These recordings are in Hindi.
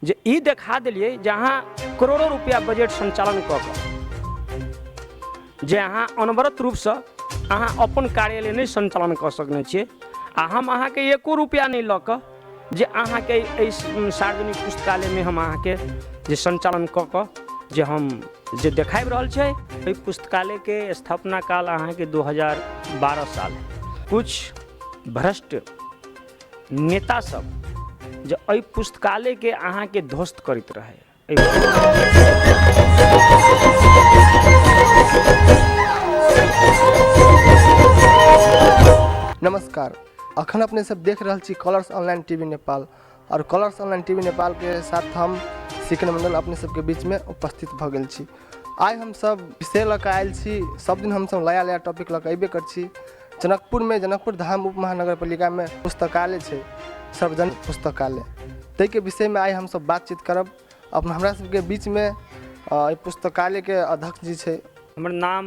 जे ई देखा दिलिए जहाँ करोड़ों रुपया बजट संचालन कऽ जे अहाँ अनवरत रूप से अहाँ अपन कार्यालय नहीं संचालन कर सकने छिए आ हम अहाँ के एको रुपया नहीं लऽ कऽ जे अहाँ के सार्वजनिक पुस्तकालय में हम अहाँ के जे संचालन कऽ जे हम जे देखाबि रहल छै। एहि पुस्तकालय के स्थापना काल अहाँ के 2012 साल है। कुछ भ्रष्ट नेता सब जे एहि पुस्तकालय के अहाँ के ध्वस्त करैत रहे। नमस्कार, अखन अपने सब देख रहल छी कलर्स ऑनलाइन टीवी नेपाल और कलर्स ऑनलाइन टीवी नेपाल के साथ हम सिकन मंडल अपने सबके बीच में उपस्थित भ गेल छी। आइ हम सब विषय लऽ कऽ आयल छी। सब दिन हम सब नया नया टॉपिक लऽ कऽ अयबे कर छी। जनकपुर में जनकपुर धाम उप महानगर पालिका में पुस्तकालय छै, सार्वजनिक पुस्तकालय, ताहि के विषय में आइ हम सब बातचीत करब। अपन हमरा सबके बीच में पुस्तकालय के अध्यक्ष जी छै। हमर नाम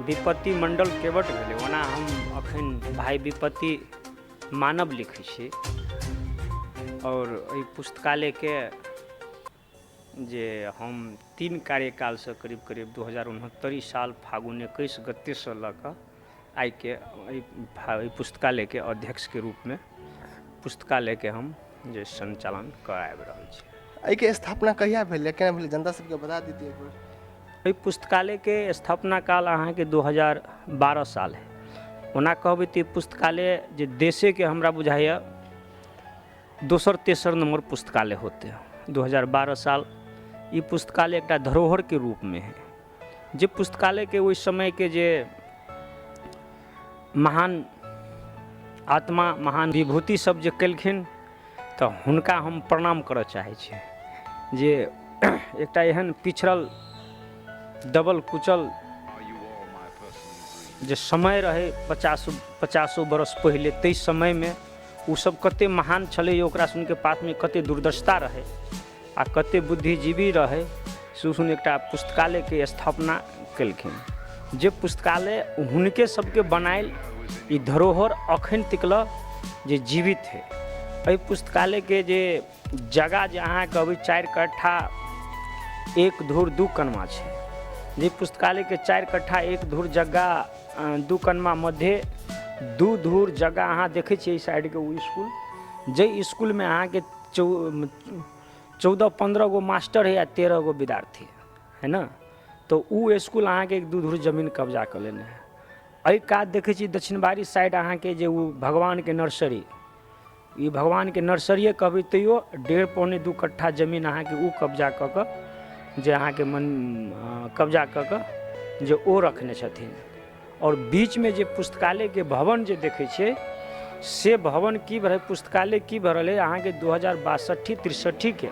विपत्ति मंडल केवट भेलै, ओना हम अखन भाई विपत्ति मानव लिखै छी। और एहि पुस्तकालय के जे हम 3 कार्यकाल से करीब 2069 साल फागुन 21 गते से लऽ कऽ आइ के पुस्तकालय के अध्यक्ष के रूप में पुस्तकालय के हम जे संचालन कर आबि रहल छी। एहि के स्थापना कहिया भेलै, केना भेलै, जनता सबके बता दीजिए एक बार। एहि पुस्तकालय के स्थापना काल अहाँ के 2012 साल है। ओना कहबै तऽ पुस्तकालय जे देशे के हमरा बुझाइए दोसर तेसर नंबर पुस्तकालय होते। 2012 साल ये पुस्तकालय एक धरोहर के रूप में है। जे पुस्तकालय के उस समय के जे महान आत्मा महान विभूति सब जे केलखिन तो हुनका हम प्रणाम करऽ चाहै छी। जे एकटा एहन पिछड़ल दबल कुचल जे समय रहे 50 बरस पहले, तै समय में उ सब कते महान छलै, ओकरा सुन के पास में कते दूरदर्शिता रहे आ कते बुद्धिजीवी रहे, सुन एकटा पुस्तकालय के स्थापना केलखिन। जे पुस्तकालय हुनके सबके बनायल ई धरोहर अखन तिकल जे जीवित है। एहि पुस्तकालय के जे जगह जे अहाँ कहबै 4 कट्ठा 1 धूर 2 कनमा छै। जे पुस्तकालय के 4 कट्ठा 1 धूर जगह 2 कनमा मध्य 2 धूर जगह अहाँ देखे छियै साइड के वो स्कूल, जे स्कूल में अहाँ के 14-15 गो मास्टर है या 13 गो विद्यार्थी है ना, तो वो स्कूल अहाँ के 2 धूर जमीन कब्जा कर लेने है। एहि कात देखे छी दक्षिणबारी साइड अहाँ के जे वो भगवान के नर्सरी, ये भगवान के नर्सरिए कहबै तैयो 1.5-2 कट्ठा जमीन अहाँ के वो कब्जा कऽ कऽ जे अहाँ के मन कब्जा कऽ कऽ जे ओ रखने छथिन। और बीच में जे पुस्तकालय के भवन जे देखे छियै से भवन की भर पुस्तकालय की भरल है अहाँ के 2062-63 के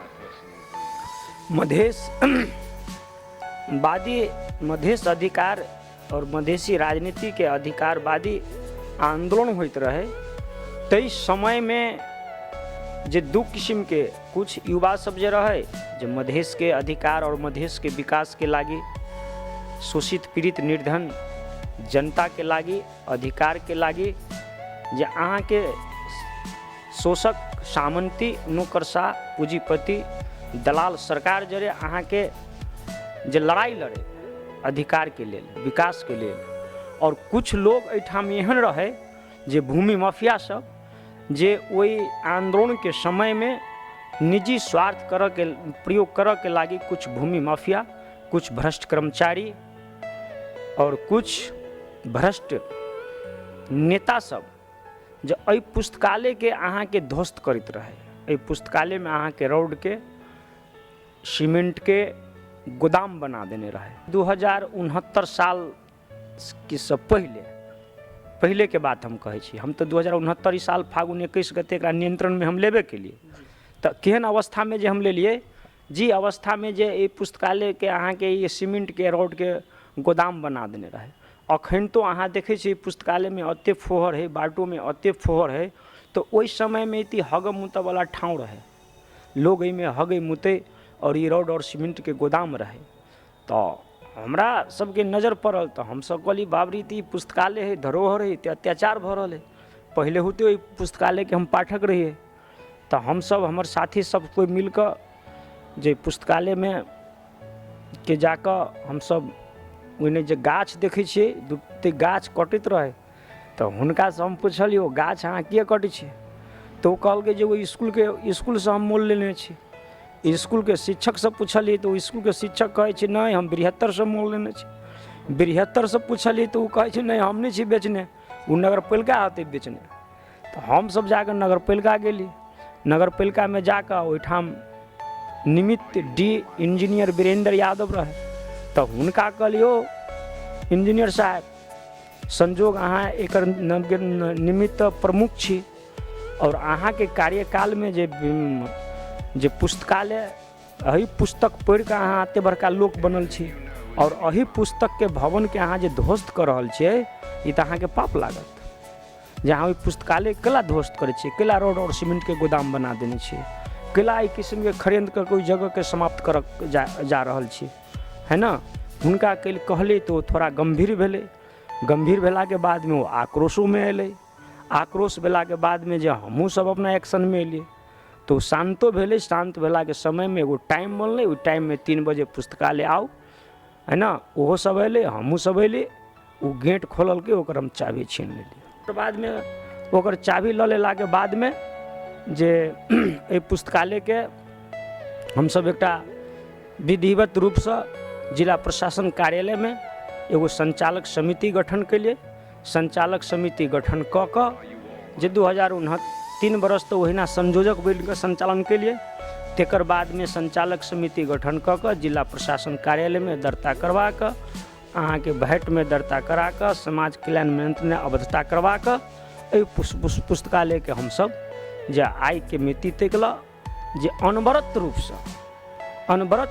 मधेश अधिकार और मधेसी राजनीति के अधिकारवादी आंदोलन होइत रहे। तै समय में जे 2 किस्म के कुछ युवा सब जे रहे जे मधेश के अधिकार और मधेश के विकास के लागी, शोषित पीड़ित निर्धन जनता के लागी, अधिकार के लागी, जे अहाँ के शोषक सामंती नौकरशाह पूंजीपति दलाल सरकार जरे अहाँ के जे लड़ाई लड़े अधिकार के लेल, विकास के लेल। और कुछ लोग एहिठाम एहन रहे जे भूमि माफिया सब जे ओहि आंदोलन के समय में निजी स्वार्थ प्रयोग करऽ के लागी कुछ भूमि माफिया, कुछ भ्रष्ट कर्मचारी और कुछ भ्रष्ट नेता सब जो एहि पुस्तकालय के अहाँ के ध्वस्त करैत रहे। एहि पुस्तकालय में अहाँ के रोड के सीमेंट के गोदाम बना देने रहे। 2069 साल के सब पहले के बात हम कहै छी। हम तो 2069 साल फागुन 21 गते एकरा नियंत्रण में हम लेबे के लिए तो केहन अवस्था में जे हम ले लिए जी अवस्था में जे ये पुस्तकालय के अहाँ के ये सीमेंट के रोड के गोदाम बना देने रहे। अखन तो अहाँ देखे छी पुस्तकालय में अते फोहर है, बाटो में अते फोहर है, तो ओहि समय में इति हग मुत वाला ठाव रहे, लोग में हगे मुते और ये रोड और सीमेंट के गोदाम रहे। तो हमरा सबके नज़र पड़ल तो हम सब कहली बाबरी ती पुस्तकालय है, धरोहर है, अत्याचार भ रहा है। पहले होते पुस्तकालय के हम पाठक रहिए तो हम सब हमर साथी सब कोई मिलकर जे पुस्तकालय में के जाकर हम सब ओने जे गाछ देखै छियै दूटे गाछ कटैत रहे तो हुनका से हम पूछलिए गाछ अहाँ किए कटै छियै तो कहलकै जे वो स्कूल से हम मोल लेने छी। स्कूल के शिक्षक से पूछलिए तो स्कूल के शिक्षक कहै छै नहीं हम बृहत्तर से मोल लेने छी। बृहत्तर से पूछलिए तो कहै छै नहीं हम नहीं छी बेचने, वो नगर पालिका आते बेचने। तो हम सब जाकर नगर पालिका गेली, नगर पालिका में जाकर ओहिठाम निमित्त डी इंजीनियर वीरेंद्र यादव रहे तो हुनका कहलियो इंजीनियर साहब संजोग अहाँ एकर निमित्त प्रमुख छी और अहाँ के कार्यकाल में जे पुस्तकालय अही पुस्तक पढ़ि कऽ अहाँ एते बड़का लोक बनल छी और अही पुस्तक के भवन के अहाँ जे ध्वस्त कर रहल छियै ई तऽ अहाँके पाप लागत। जे अहाँ ओहि पुस्तकालय केला ध्वस्त करै छियै, केला रोड और सीमेंट के गोदाम बना देने छियै, केला एहि किस्म के खरीद कर कोई जगह के समाप्त कर जा रहल छी, है ना। हुनका कहले तो थोड़ा गंभीर भेले, गंभीर भेला के बाद में वो आक्रोशों में अयलै, आक्रोश भेला के बाद में जे हमहूँ सब अपना एक्शन में एलिए तो शांतो भेले। शांत भेला के समय में एगो टाइम बनलै, ओहि टाइम में 3 बजे पुस्तकालय आओ, है ना। ओहो सब अयलै, हमहूँ सब अयलै, वो गेट खोलल के ओकर हम चाबी छीन लेलिए। ओकर बाद में ओकर चाबी लऽ लेला के बाद में जे एहि पुस्तकालय के हम सब एकटा विधिवत रूप से जिला प्रशासन कार्यालय में एगो संचालक समिति गठन केलिए। संचालक समिति गठन कऽ कऽ जे 2029 बरस तो ओहिना संयोजक बनि कऽ संचालन केलिए। तेकर बाद में संचालक समिति गठन कऽ कऽ जिला प्रशासन कार्यालय में दर्ता करवा कऽ अहाँ के भैट में दर्ता करा कऽ समाज कल्याण मंत्री ने अवधता करवा कऽ एहि पुस्तकालय के हम सब जे आय के मिति तक जे अनवरत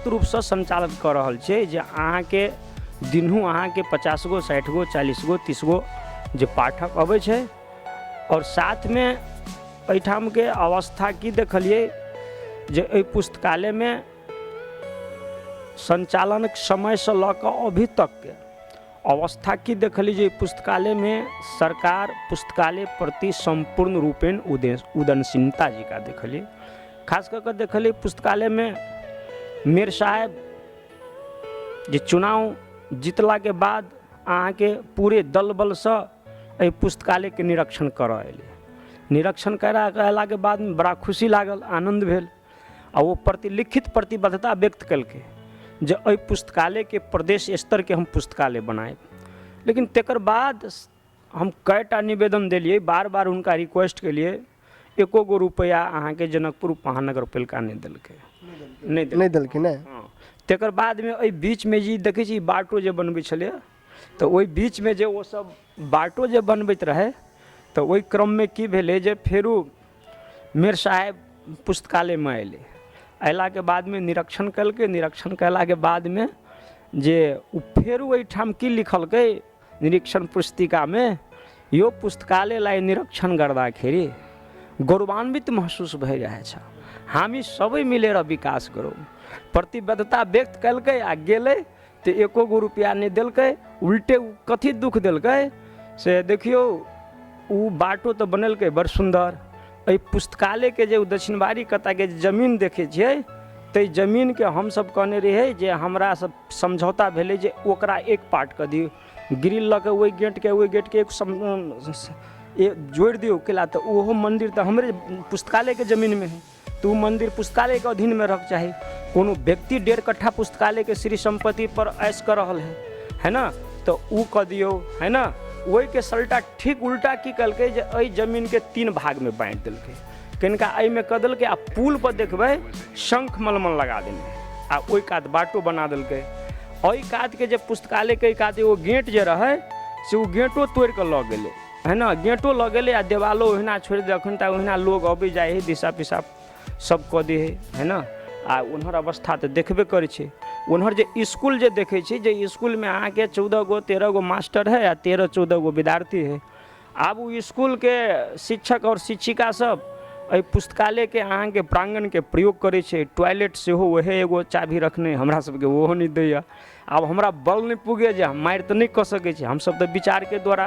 रूप से संचालन कर रहल छै। जे अहाँ के दिनहू अहाँ के 50 गो 60 गो 40 गो 30 गो जे पाठक अबै छै और साथ में एहिठाम के अवस्था की देखलिए जे एहि पुस्तकालय में संचालन समय से लऽ कऽ अभी तक के अवस्था की देखली जे पुस्तकालय में सरकार पुस्तकालय प्रति संपूर्ण रूपेण उदासीनता जी का देखली। खास कर देखली पुस्तकालय में मेयर साहब जे चुनाव जीतला के बाद अहाँ के पूरे दल बल से एहि पुस्तकालय के निरीक्षण कर अयलै। निरीक्षण कयला के बाद में बड़ा खुशी लागल, आनंद भेल आ वो लिखित प्रतिबद्धता व्यक्त कलकै जे एहि पुस्तकालय के प्रदेश स्तर के हम पुस्तकालय बनाएब। लेकिन तेकर बाद हम कईटा निवेदन दिलिए, बार बार उनका रिक्वेस्ट के लिए, एको गो रुपया अहाँ के जनकपुर महानगर पालिका नहीं दिलकै, नहीं दिलकै ने। तेकर बाद में एहि बीच में जी देखै छी बाटो जे बनबै छलै तो ओहि बीच में जे वो सब बाटो जे बनबैत रहे तो ओहि क्रम में की भेलै जे फेरो मेयर साहब पुस्तकालय में अयलै। अयला के बाद में निरीक्षण कलकै, निरीक्षण कयला के बाद में जे फेरो एहिठाम की लिखलकै निरीक्षण पुस्तिका में, यो पुस्तकालय लाई निरीक्षण गर्दाखेरि गौरवान्वित महसूस भइ रहै छ, हामी सबै मिलेर विकास करू। प्रतिबद्धता व्यक्त कलकै आ गेलै तो एको गो रुपया नहीं दिलकै, उल्टे कथी दुख दिलकै से देखियो उ बाटो तो बनलकै बड़ सुंदर। एहि पुस्तकालय के जे दक्षिणबारी कता के जमीन देखे छियै ताहि जमीन के हम सब कहने रहिए जे हमरा सब समझौता भेलै जे ओकरा एक पार्ट कर दियो, ग्रिल लऽ के ओहि गेट के एक जोड़ दियो केला तो ओहो मंदिर तो हमरे पुस्तकालय के जमीन में है, तो मंदिर पुस्तकालय के अधीन में रख चाहे। कोनो व्यक्ति 1.5 कट्ठा पुस्तकालय के श्री संपत्ति पर ऐश कर रहल है ना, तो उ कह दियो, है ना। वही के सल्टा ठीक उल्टा की कलकै जे एहि जमीन के 3 भाग में बांट दिलकै। किनका एहि में कह दिलकै आ पुल पर देखबै शंख मलमल लगा देने आ ओहि कात बाटो बना दिलकै। ओहि कात के जे पुस्तकालय के कात एगो गेट जे रहे से वो गेटो तोड़ के लऽ गेलै, है ना। गेटो लऽ गेलै आ देवालो ओहिना छोड़ि दे, अखन तक ओहिना लोग अबै जाइ है, दिशा पिसाब सब कऽ दे है ना। आ उन्हर अवस्था तो देखबे करै छै। उन्हर जे स्कूल जे देखे छी जे स्कूल में अहाँ के 14 गो 13 गो मास्टर है या 13-14 गो विद्यार्थी है। आब वो स्कूल के शिक्षक और शिक्षिका सब एहि पुस्तकालय के अहाँ के प्रांगण के प्रयोग करे छै। टॉयलेट सेहो वहे एगो चाभी रखने, हमरा सबके ओहो नहीं दैया। आब हमरा बल नहीं पुगे जे हम मारि तो नहीं कऽ सकै छी, हम सब तो विचार के द्वारा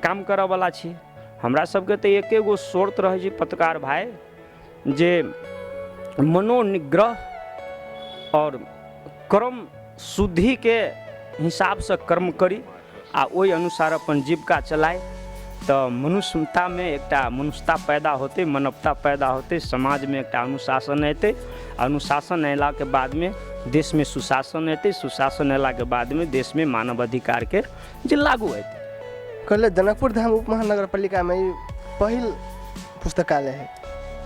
काम करऽ वाला छी। हमरा सबके तो एके गो शर्त रहे छै पत्रकार भाई जे मनोनिग्रह और कर्म शुद्धि के हिसाब से कर्म करी आ ओहि अनुसार अपन जीविका चलाए तो मनुष्यता में एकटा मनुष्यता पैदा होते, मानवता पैदा होते, समाज में एकटा अनुशासन अयतै, अनुशासन अयला के बाद में देश में सुशासन अयतै, सुशासन अयला के बाद में देश में मानव अधिकार के जे लागू अयतै। कहले जनकपुर धाम उप महानगर पालिका में ई पहिल पुस्तकालय है।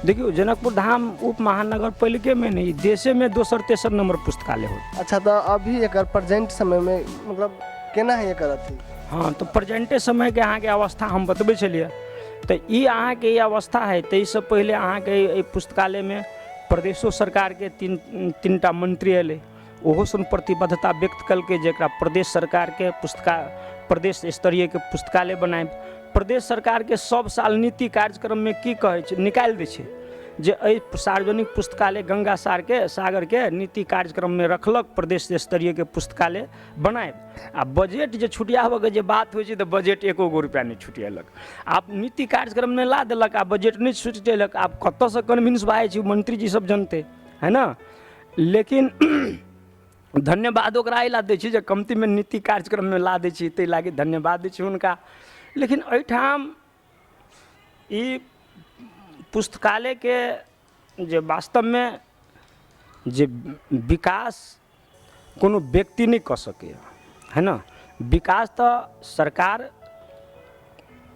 देखियो जनकपुर धाम उप महानगर पालिका में नहीं, देशे में दोसर तेसर नंबर पुस्तकालय हो। अच्छा, तो अभी एक प्रेजेंट समय में मतलब केना है एकर अथी? हाँ, तो प्रेजेंटे समय के अहाँ के अवस्था हम बतबै छलिए। तो ई अहाँ के अवस्था है। तो इससे पहले अहाँ के पुस्तकालय में प्रदेशो सरकार के तीन मंत्री अयलै, ओहो सन प्रतिबद्धता व्यक्त कलकै जेकरा प्रदेश सरकार के प्रदेश स्तरीय के पुस्तकालय बनाए। प्रदेश सरकार के सब साल नीति कार्यक्रम में की कहै छै, निकालि दै छै जे एहि सार्वजनिक पुस्तकालय गंगा सागर के नीति कार्यक्रम में रखलक, प्रदेश स्तरीय के पुस्तकालय बनाए। आ बजट जे छुटियाबऽ के जे बात होइ छै तो बजट एको गो रुपया नहीं छुटियलक। आप नीति कार्यक्रम में ला देलक आ बजट नहीं छुटेलक, आप कतऽ से कन्विंस भए जाइ छै, मंत्री जी सब जनते है ना। लेकिन धन्यवाद ओकरा एहि ला दै छी जे कमती में नीति कार्यक्रम में ला दै छी, ताहि लागी धन्यवाद दै छी हुनका। लेकिन एहिठाम ई पुस्तकालय के जे वास्तव में जे विकास कोनो व्यक्ति नहीं कर सके है ना। विकास तो सरकार,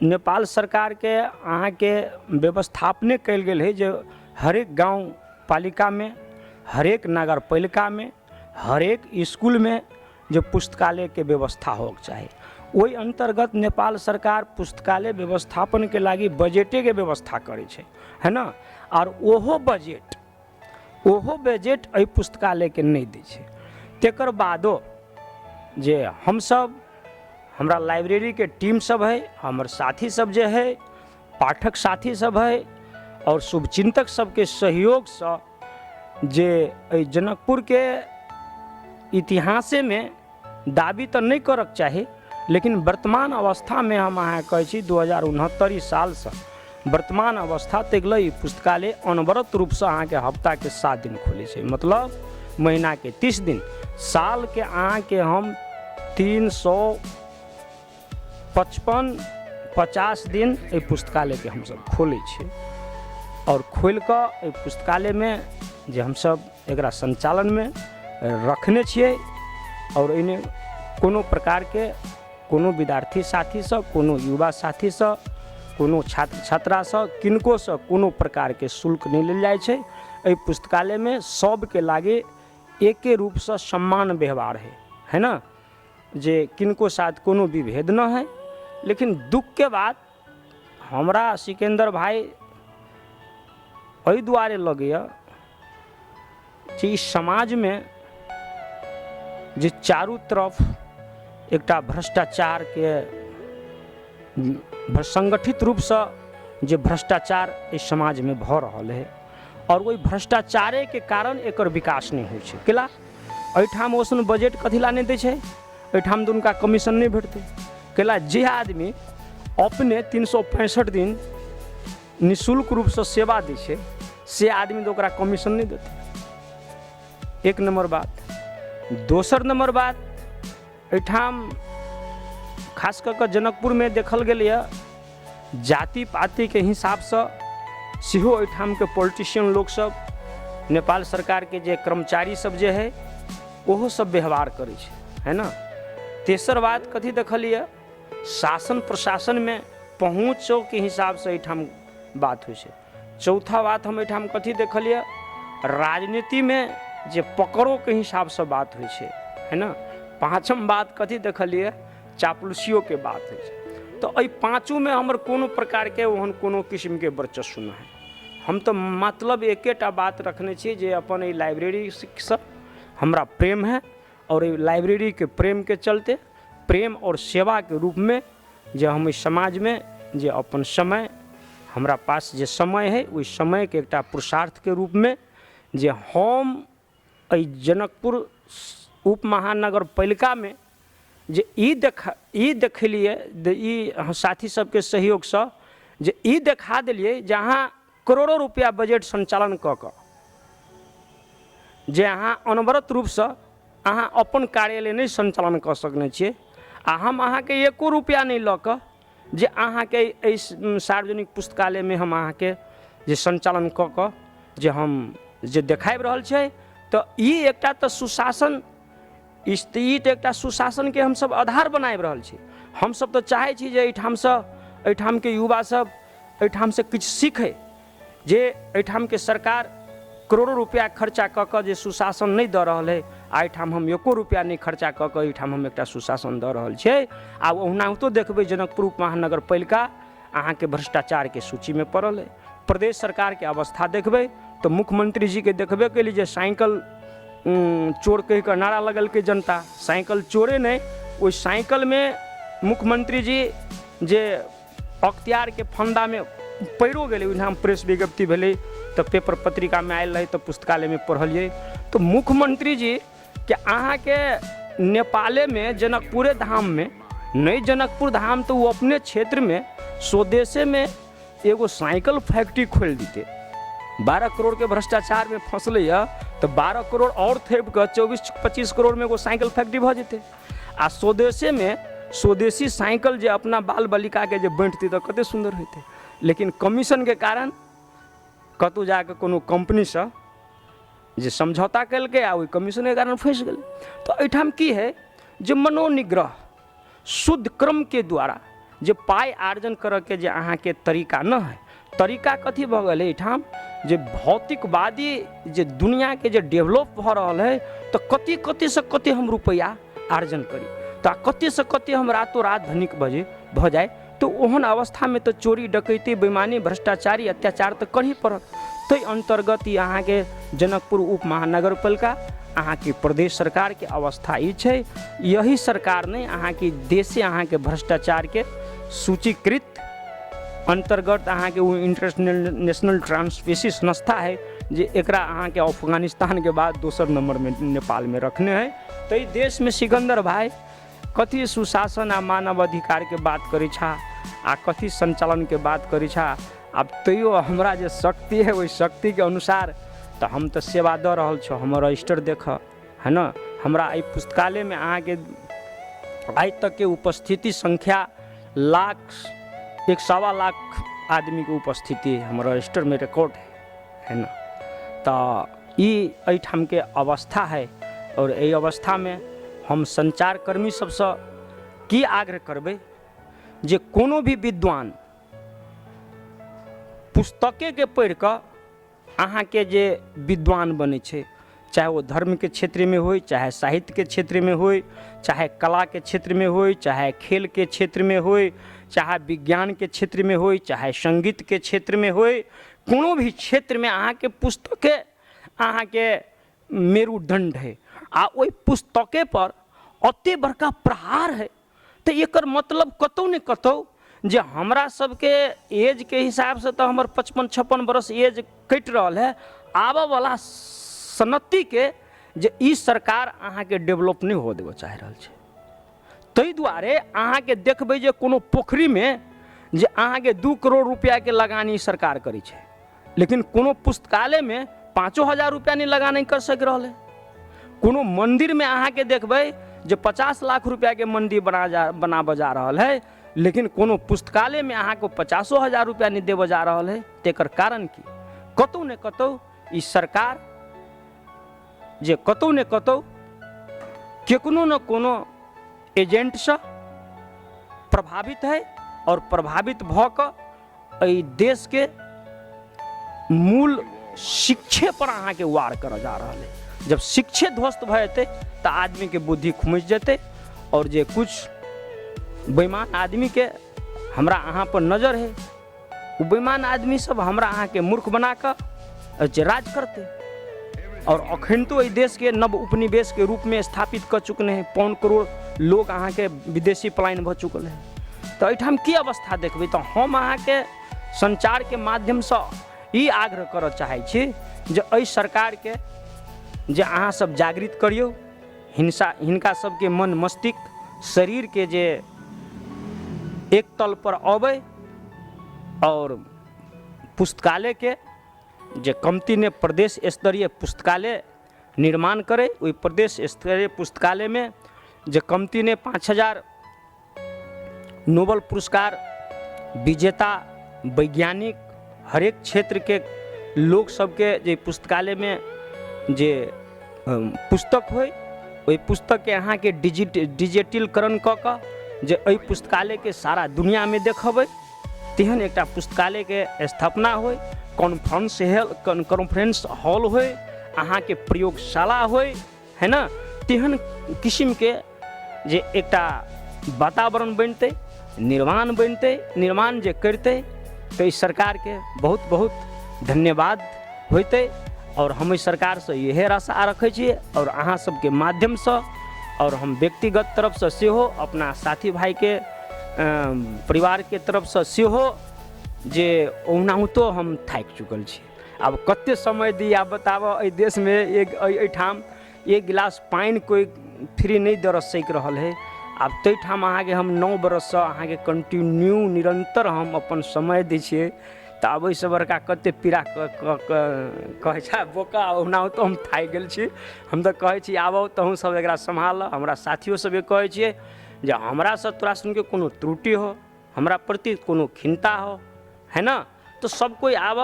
नेपाल सरकार के अहाँ के व्यवस्थापने कल गेल है जे हरेक गांव पालिका में, हरेक नगर पालिका में, हरेक स्कूल में जो पुस्तकालय के व्यवस्था होके चाहिए। ओहि अंतर्गत नेपाल सरकार पुस्तकालय व्यवस्थापन के लागी बजटे के व्यवस्था करे छै है ना। और ओहो बजट एहि पुस्तकालय के नहीं दै छै। तेकर बादो जे हम सब, हमरा लाइब्रेरी के टीम सब है, हमर साथी सब जे है, पाठक साथी सब है और शुभचिंतक सबके सहयोग से जे एहि जनकपुर के इतिहासे में दाबी तो नहीं करक चाही, लेकिन वर्तमान अवस्था में हम अहाँ कहै छी 2069 साल से वर्तमान अवस्था तक ई पुस्तकालय अनवरत रूप से अहाँ के हफ्ता के 7 दिन खुले छै, मतलब महीना के 30 दिन, साल के अहाँ के हम 355-50 दिन एहि पुस्तकालय के हम सब खोले छी। और खोल कऽ एहि पुस्तकालय में जे हम सब एकरा संचालन में रखने छियै। और इन्हें कोनो प्रकार के कोनो विद्यार्थी साथी से, कोनो युवा साथी से, कोनो छात्र छात्रा से, किनको से कोनो प्रकार के शुल्क नहीं लेल जाइ छै। एहि पुस्तकालय में सब के लागे एके रूप से सम्मान व्यवहार है ना, जे किनको साथ कोनो भी भेद न है। लेकिन दुख के बात हमरा सिकंदर भाई एहि दुआरे लगैया कि समाज में जे चारू तरफ एकटा भ्रष्टाचार के संगठित रूप से जे भ्रष्टाचार इस समाज में भ रहल है, और वही भ्रष्टाचारे के कारण एकर विकास नहीं होइ छै। केला एहिठाम ओसन बजट कथी ला नहीं दै छै, एहिठाम तो उनका कमीशन नहीं भेटतै। केला जे आदमी अपने 365 दिन निःशुल्क रूप से सेवा दै छै से आदमी तो ओकरा कमीशन नहीं देतै। एक नंबर बात। दोसर नंबर बात, एहिठाम खास कर के जनकपुर में देखल गेल जाति पाति के हिसाब से सेहो एहिठाम के पॉलिटिशियन लोग सब, नेपाल सरकार के जे कर्मचारी सब जे है ओहो सब व्यवहार करे छै है ना। तेसर बात कथी देखलिए, शासन प्रशासन में पहुँचो के हिसाब से एहिठाम बात होइ छै। चौथा बात हम एहिठाम कथी देखलिए, राजनीति में जे पकड़ो के हिसाब से बात होइ छै है ना। पाँचम बात कथी देखलिए, चापलूसियों के बात होइ छै। तो एहि पाँचों में हमर कोनो प्रकार के ओहन कोनो किस्म के वर्चस्व न है। हम तो मतलब एकेटा बात रखने छी जे अपन एहि लाइब्रेरी से हमरा प्रेम है, और एहि लाइब्रेरी के प्रेम के चलते, प्रेम और सेवा के रूप में जे हम इस समाज में जे अपन समय, हमरा पास जे समय है उस समय के एकटा पुरुषार्थ के रूप में जे हम एहि जनकपुर उप महानगर पालिका में जे ई देखलिए, ई साथी सबके सहयोग से जे ई देखा दिलिए, जहाँ करोड़ों रुपया बजट संचालन क के जे अहाँ अनवरत रूप से अहाँ अपन कार्यालय नहीं संचालन कर सकने छिए आ हम अहाँ के एको रुपया नहीं लऽ कऽ जे अहाँ के इस सार्वजनिक पुस्तकालय में हम अहाँ के जे संचालन क के जे हम जे देखाबि रहल छै तो ई एकटा तो सुशासन ई तो एकटा सुशासन के हम सब आधार बनाबि रहल छी। हम सब तो चाहे छी जे एहिठाम के युवा सब एहिठाम से किछु सीखे जे एहिठाम के सरकार करोड़ों रुपया खर्चा क के जे सुशासन नहीं दऽ रहल है एहिठाम हम एको रुपया नहीं खर्चा क के एहिठाम हम एकटा सुशासन दऽ रहल छै। आ ओनाहितो देखबै जनकपुर महानगर पालिका अहाँ के भ्रष्टाचार के सूची में पड़ल है। प्रदेश सरकार के अवस्था देखबै तो मुख्यमंत्री जी के देखबे कैली जे साइकिल चोर कह के नारा लगल के जनता साइकिल चोरे नहीं ओहि साइकिल में मुख्यमंत्री जी जे अख्तियार के फंदा में पैरो गेलै ओहिठाम प्रेस विज्ञप्ति भेलै तो पेपर पत्रिका में आयल रहे तो पुस्तकालय में पढ़लिए। तो मुख्यमंत्री जी के अहाँ के नेपाले में जनकपुरे धाम में नहीं जनकपुर धाम तो वो अपने क्षेत्र में स्वदेशे में एगो साइकिल फैक्ट्री खोल दीते। 12 करोड़ के भ्रष्टाचार में फंसले है तो 12 करोड़ और थेप के 24-25 करोड़ में एगो साइकिल फैक्ट्री भ जेते। आ स्वदेशे में स्वदेशी साइकिल जे अपना बाल बालिका के जे बांटती तो कते सुंदर होते। लेकिन कमीशन के कारण कतौ जाके कोनो कंपनी से जे समझौता कलके आ ओहि कमीशन के कारण फंस गेल। तो एहिठाम की है जे मनोनिग्रह शुद्ध क्रम के द्वारा जे पाई आर्जन करे के जे अहाँ के तरीका न है तरीका कथी भ गेल एहिठाम जे भौतिकवादी जे दुनिया के जे डेवलप भ रहल है तो कते से कते हम रुपया आर्जन करी तो कते से कते हम रातों रात धनिक भ जाए तो ओहन अवस्था में तो चोरी डकैती बेईमानी भ्रष्टाचारी अत्याचार तो कर ही पड़त। तो अंतर्गत ही अहाँ के जनकपुर उप महानगर पालिका अहाँ के प्रदेश सरकार के अवस्था ई छै। यही सरकार ने अहाँ के देशे अहाँ के भ्रष्टाचार के सूचीकृत अंतर्गत अहाँ के वो इंटरनेशनल ट्रांसपेरेंसी संस्था है जे एकरा अहाँ के अफगानिस्तान के बाद दोसर नंबर में नेपाल में रखने है। तो ई देश में सिकंदर भाई कथी सुशासन आ मानव अधिकार के बात करी छा आ कथी संचालन के बात करी छा। अब तैयो हमरा जे शक्ति है वही शक्ति के अनुसार तो हम तो सेवा दऽ रहल छो। हमर रजिस्टर देख है ना हमरा एहि पुस्तकालय में अहाँ के आज तक के उपस्थिति संख्या लाख 1.25 लाख आदमी के उपस्थिति हमर रजिस्टर में रिकॉर्ड है ना। तो ई एहिठाम के अवस्था है और एहि अवस्था में हम संचारकर्मी सबसे की आग्रह करबै जे कोनो भी विद्वान पुस्तके के पढ़ि कऽ अहाँ के जे विद्वान बने छै चाहे वो धर्म के क्षेत्र में हो चाहे साहित्य के क्षेत्र में हो चाहे कला के क्षेत्र में हो चाहे खेल के क्षेत्र में हो चाहे विज्ञान के क्षेत्र में हो चाहे संगीत के क्षेत्र में हो कोनो भी क्षेत्र में अहाँ के पुस्तके अहाँ के मेरुदंड है आ ओहि पुस्तके पर अते बड़का प्रहार है। तो एकर मतलब कतौ ने कतौ जे हमरा सबके एज के हिसाब से तो हमर 55-56 बरस एज कटि रहल है आबऽ वाला सनती के जे ई सरकार अहाँ के डेवलप नहीं हो देबऽ चाहि रहल छै। ताहि दुआरे अहाँ के देखबै जे कोनो पोखरी में जे अहाँ के 2 करोड़ रुपया के लगानी सरकार करै छै लेकिन कोनो पुस्तकालय में 5,000 रुपया नहीं लगानी कर सक रहल है। कोनो मंदिर में अहाँ के देखबै जे 50 लाख रुपया के मंदिर बना बजा रहल है लेकिन कोनो पुस्तकालय में अहाँ को 50,000 रुपया नहीं देबऽ जा रहल है। तेकर कारण की कतौ ने कतौ ई सरकार जे कतौ ने कतौ केकनो न कोनो एजेंट से प्रभावित है और प्रभावित भ कऽ एहि देश के मूल शिक्षे पर अहाँ के वार कर जा रहा है। जब शिक्षे ध्वस्त भ जेतै तो आदमी के बुद्धि खुमस जेतै और जे कुछ बेईमान आदमी के हमरा अहाँ पर नजर है वो बेईमान आदमी सब हमरा अहाँ के मूर्ख बना कर जे राज करते और अखन तो देश के नव उपनिवेश के रूप में स्थापित कर चुकने हैं। 5 करोड़ लोग अहाँ के विदेशी पलायन भ चुकल है। तो एहिठाम की अवस्था देखबै तो हम अहाँ के संचार के माध्यम से ई आग्रह करऽ चाहै छी जे एहि सरकार के जे अहाँ सब जागृत करियौ हिनका सबके मन मस्तिष्क शरीर के जे एक तल पर अबै और पुस्तकालय के जे कमती ने प्रदेश स्तरीय पुस्तकालय निर्माण करे। वही प्रदेश स्तरीय पुस्तकालय में जे कमती ने 5000 नोबल पुरस्कार विजेता वैज्ञानिक हरेक क्षेत्र के लोग सबके जे पुस्तकालय में जे पुस्तक होय, वही पुस्तक के अहाँ के डिजिटलीकरण कऽ कऽ जे एहि पुस्तकालय के सारा दुनिया में देखबै, तेहन एकटा पुस्तकालय के स्थापना होय, कॉन्फ्रेंस हॉल होय, अहाँ के प्रयोगशाला होय, है ना, तेहन किस्म के जे एकटा वातावरण बनते, निर्माण बनते, निर्माण जे करते, तो इस सरकार के बहुत बहुत धन्यवाद होते। और हम इस सरकार से यह आशा रखे छिए और अहाँ सबके माध्यम से और हम व्यक्तिगत तरफ से सेहो अपना साथी भाई के परिवार के तरफ से सेहो जे ओनाहुतो हम थाकि चुकल छी। अब कते समय दी आप बताब, एहि देश में एहिठाम एक गिलास पानी कोई फ्री नहीं दे सक रहल है। आब ताहिठाम अहाँ के हम 9 बरस से अहाँ के कंटिन्यू निरंतर हम अपन समय दै छिए, तो अब एहिसँ बड़का कते पीड़ा कहै छै बोका, ओनाहुतो हम थाकि गेल छी। हम तो कहै छी आबो तहूँ सब एकरा सम्हाल। हमरा साथियों सब कहै छिए जे हमरा से तोरा सुन के कोनो त्रुटि हो, हमरा प्रति कोनो खिन्नता हो, है ना, तो सब कोई आब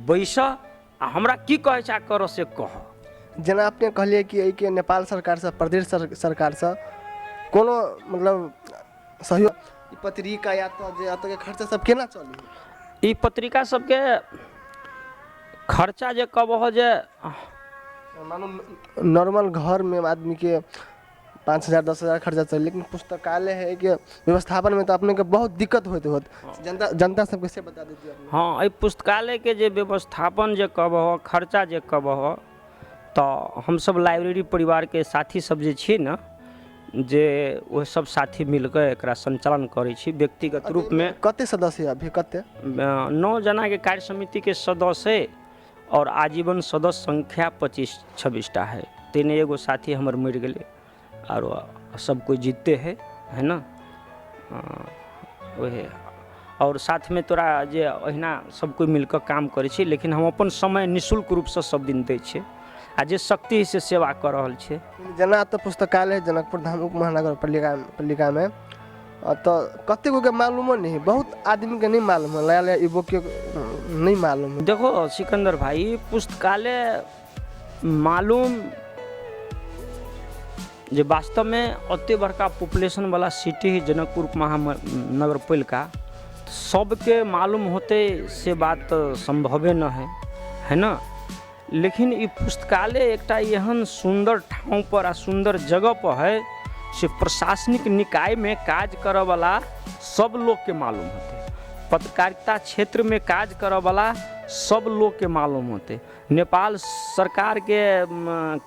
बैस आ हमरा की कहै छै कर से कह। जेना अपने कहलिए कि एहि के नेपाल सरकार से प्रदेश सरकार से कोनो मतलब सहयोग पत्रिका या तो जे अत के खर्चा सब केना चली? ई पत्रिका सबके खर्चा जे कब हो जे मानो नॉर्मल घर में आदमी के 5000 10,000 खर्चा चले, लेकिन पुस्तकालय है कि व्यवस्थापन में तो अपने के बहुत दिक्कत होते जनता सब कैसे बता दीजिए? हाँ, ये पुस्तकालय के जे व्यवस्थापन जे कब हो, खर्चा जे कब हो, तो हम सब लाइब्रेरी परिवार के साथी सब जे छी न, जे वो सब साथी मिलकर एकरा संचालन करै छी व्यक्तिगत रूप में। कते सदस्य अभी कते? 9 जना के कार्य समिति के सदस्य और आजीवन सदस्य संख्या 25-26 टा है। 3 एगो साथी हमर मर गए और सब कोई जीतते है ना, वही। और साथ में तोरा जे अहिना सब कोई मिलकर काम करे छी, लेकिन हम अपन समय निःशुल्क रूप से सब दिन दै छी आ जे शक्ति से सेवा कर रहल छे। जना तो पुस्तकालय जनकपुर धाम उप महानगर पालिका में तो कते को के मालूम नहीं, बहुत आदमी के नहीं मालूम है, नया युवक के नहीं मालूम है। देखो सिकंदर भाई, पुस्तकालय मालूम जे वास्तव में अत्ते बड़का पॉपुलेशन वाला सिटी है जनकपुर उप महानगर पालिका, सबके मालूम होते से बात संभवे न है ना। लेकिन ये पुस्तकालय एकटा एहन सुंदर ठाव पर आ सुंदर जगह पर है से प्रशासनिक निकाय में काज करे वाला सब लोग के मालूम होते, पत्रकारिता क्षेत्र में काज करे वाला सब लोग के मालूम होते, नेपाल सरकार के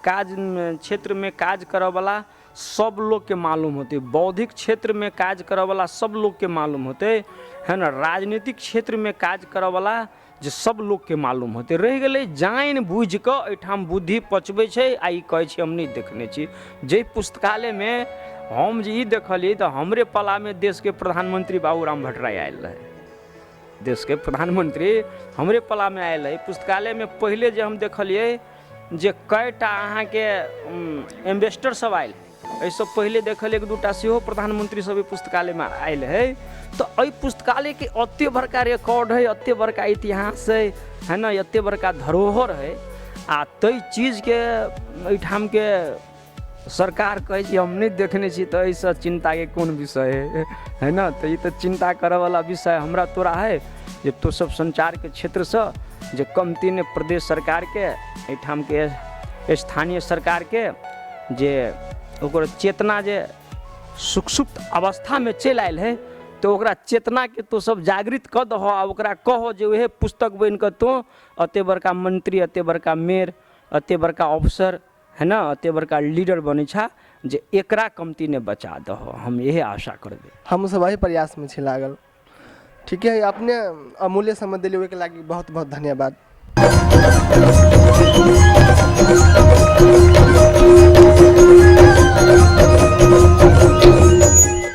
काज क्षेत्र में काज करे वाला सब लोग के मालूम होते, बौद्धिक क्षेत्र में काज करे वाला सब लोग के मालूम होते, है ना, राजनीतिक क्षेत्र में काज करे वाला जे सब लोग के मालूम होते। रह गए जान बुझ के एठाम बुद्धि पचबे छे आ ई कहे छे हम नहीं देखने छी। जे पुस्तकालय में हम जे ई देखलिए तो हमरे पला में देश के प्रधानमंत्री बाबूराम भट्टराय आयल रहे, देश के प्रधानमंत्री हमरे पला में आयल रहे। पुस्तकालय में पहले जे हम देखलिए जे कईटा अहाँ के इन्वेस्टर सब आयल, ऐसे पहले देखल 1-2टा सेहो प्रधानमंत्री सब पुस्तकालय में आयल है। तो अई पुस्तकालय के अत्ते बड़का रिकॉर्ड है, अत्ते बड़का इतिहास है ना, अत्ते बड़का धरोहर है आ तई चीज के एठाम के सरकार कहे छी हम नहीं देखने छी, तो ऐसा चिंता के कौन विषय है ना। तो ये तो चिंता करे वाला विषय हमरा तोरा है जे तो सब संचार के क्षेत्र से जे कमती ने प्रदेश सरकार के एठाम के स्थानीय सरकार के जे ओकर चेतना जे सुखसुप्त अवस्था में चल आयल है, तो ओकरा चेतना के तो सब जागृत कर दहो आ ओकरा कहो जे वह पुस्तक बन कर तो अते बड़का मंत्री, अते बड़का मेयर, अते बड़का अफसर है ना, अते बड़का लीडर बने छा जे एकरा कमती ने बचा दहो। हम यही आशा करबे, हम सब वही प्रयास में छी लागल। ठीक है, अपने अमूल्य समय दिले के लागी बहुत बहुत धन्यवाद।